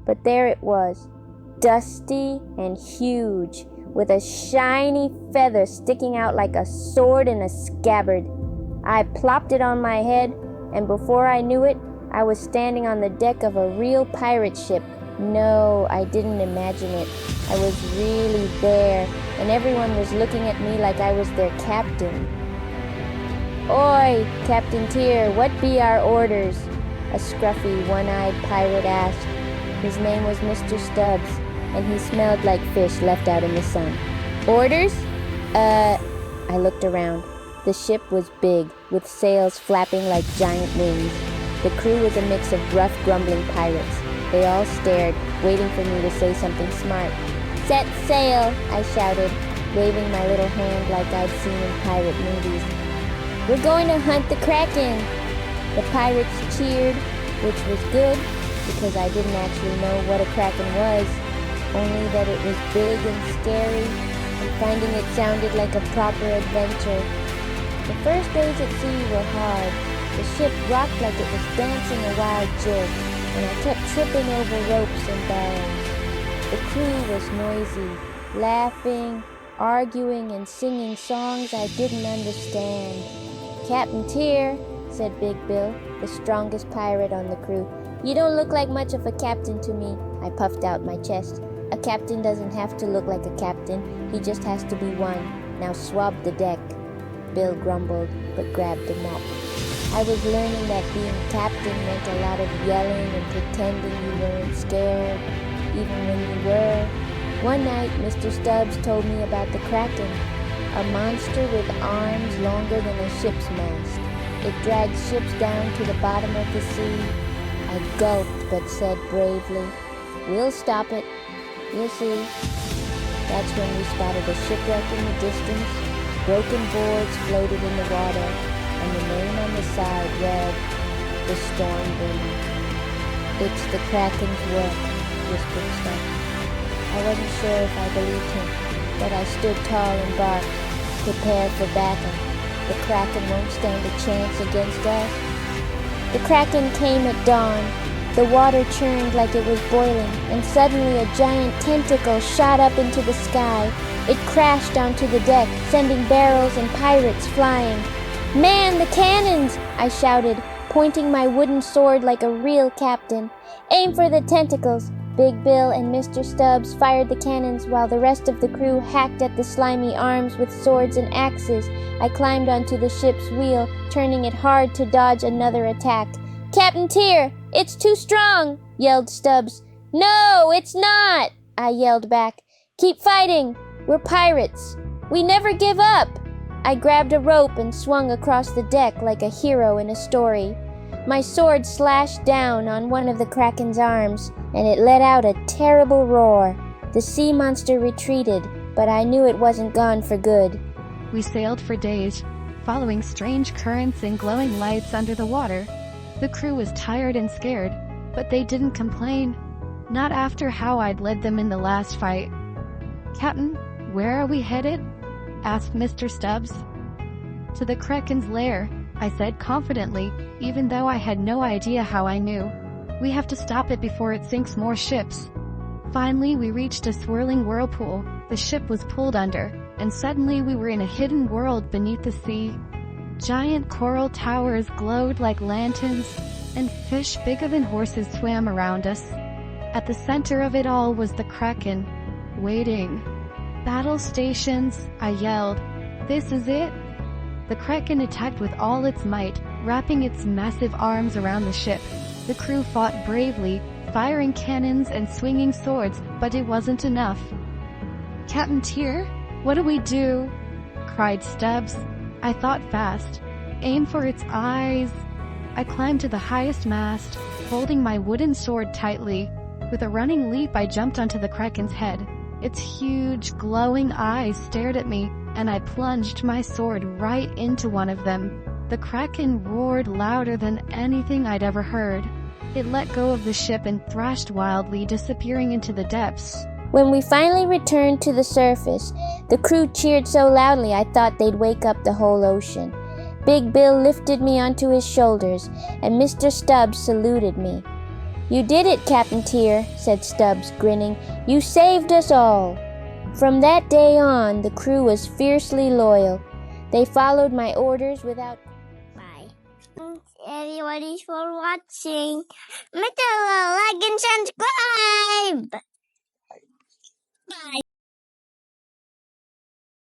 but there it was, dusty and huge, with a shiny feather sticking out like a sword in a scabbard. I plopped it on my head, and before I knew it, I was standing on the deck of a real pirate ship. No, I didn't imagine it. I was really there, and everyone was looking at me like I was their captain. "Oi, Captain TYR, what be our orders?" a scruffy, one-eyed pirate asked. His name was Mr. Stubbs, and he smelled like fish left out in the sun. "Orders? I looked around. The ship was big, with sails flapping like giant wings. The crew was a mix of rough, grumbling pirates. They all stared, waiting for me to say something smart. "Set sail," I shouted, waving my little hand like I'd seen in pirate movies. "We're going to hunt the Kraken." The pirates cheered, which was good, because I didn't actually know what a Kraken was, only that it was big and scary, and finding it sounded like a proper adventure. The first days at sea were hard. The ship rocked like it was dancing a wild jig, and I kept tripping over ropes and barrels. The crew was noisy, laughing, arguing, and singing songs I didn't understand. "Captain TYR," said Big Bill, the strongest pirate on the crew, "you don't look like much of a captain to me." I puffed out my chest. "A captain doesn't have to look like a captain. He just has to be one. Now swab the deck." Bill grumbled, but grabbed a mop. I was learning that being captain meant a lot of yelling and pretending you weren't scared, even when you were. One night, Mr. Stubbs told me about the Kraken, a monster with arms longer than a ship's mast. It dragged ships down to the bottom of the sea. I gulped, but said bravely, "We'll stop it. You'll see." That's when we spotted a shipwreck in the distance. Broken boards floated in the water, and the name on the side read, "The Storm Bringer." "It's the Kraken's work," whispered Stubbs. I wasn't sure if I believed him, but I stood tall and barked, prepared for battle. The Kraken won't stand a chance against us. The Kraken came at dawn. The water churned like it was boiling, and suddenly a giant tentacle shot up into the sky. It crashed onto the deck, sending barrels and pirates flying. "Man, the cannons!" I shouted, pointing my wooden sword like a real captain. "Aim for the tentacles!" Big Bill and Mr. Stubbs fired the cannons while the rest of the crew hacked at the slimy arms with swords and axes. I climbed onto the ship's wheel, turning it hard to dodge another attack. "Captain TYR, it's too strong!" yelled Stubbs. "No, it's not!" I yelled back. "Keep fighting! We're pirates! We never give up!" I grabbed a rope and swung across the deck like a hero in a story. My sword slashed down on one of the Kraken's arms, and it let out a terrible roar. The sea monster retreated, but I knew it wasn't gone for good. We sailed for days, following strange currents and glowing lights under the water. The crew was tired and scared, but they didn't complain. Not after how I'd led them in the last fight. "Captain, where are we headed?" asked Mr. Stubbs. "To the Kraken's lair," I said confidently, even though I had no idea how I knew. "We have to stop it before it sinks more ships." Finally, we reached a swirling whirlpool. The ship was pulled under, and suddenly we were in a hidden world beneath the sea. Giant coral towers glowed like lanterns, and fish bigger than horses swam around us. At the center of it all was the Kraken, waiting. "Battle stations," I yelled. "This is it?" The Kraken attacked with all its might, wrapping its massive arms around the ship. The crew fought bravely, firing cannons and swinging swords, but it wasn't enough. "Captain TYR, what do we do?" cried Stubbs. I thought fast. "Aim for its eyes." I climbed to the highest mast, holding my wooden sword tightly. With a running leap, I jumped onto the Kraken's head. Its huge, glowing eyes stared at me, and I plunged my sword right into one of them. The Kraken roared louder than anything I'd ever heard. It let go of the ship and thrashed wildly, disappearing into the depths. When we finally returned to the surface, the crew cheered so loudly I thought they'd wake up the whole ocean. Big Bill lifted me onto his shoulders, and Mr. Stubbs saluted me. You did it, Captain TYR, said Stubbs, grinning. You saved us all. From that day on, the crew was fiercely loyal. They followed my orders without... Bye. Thanks everybody for watching. Make a like and subscribe.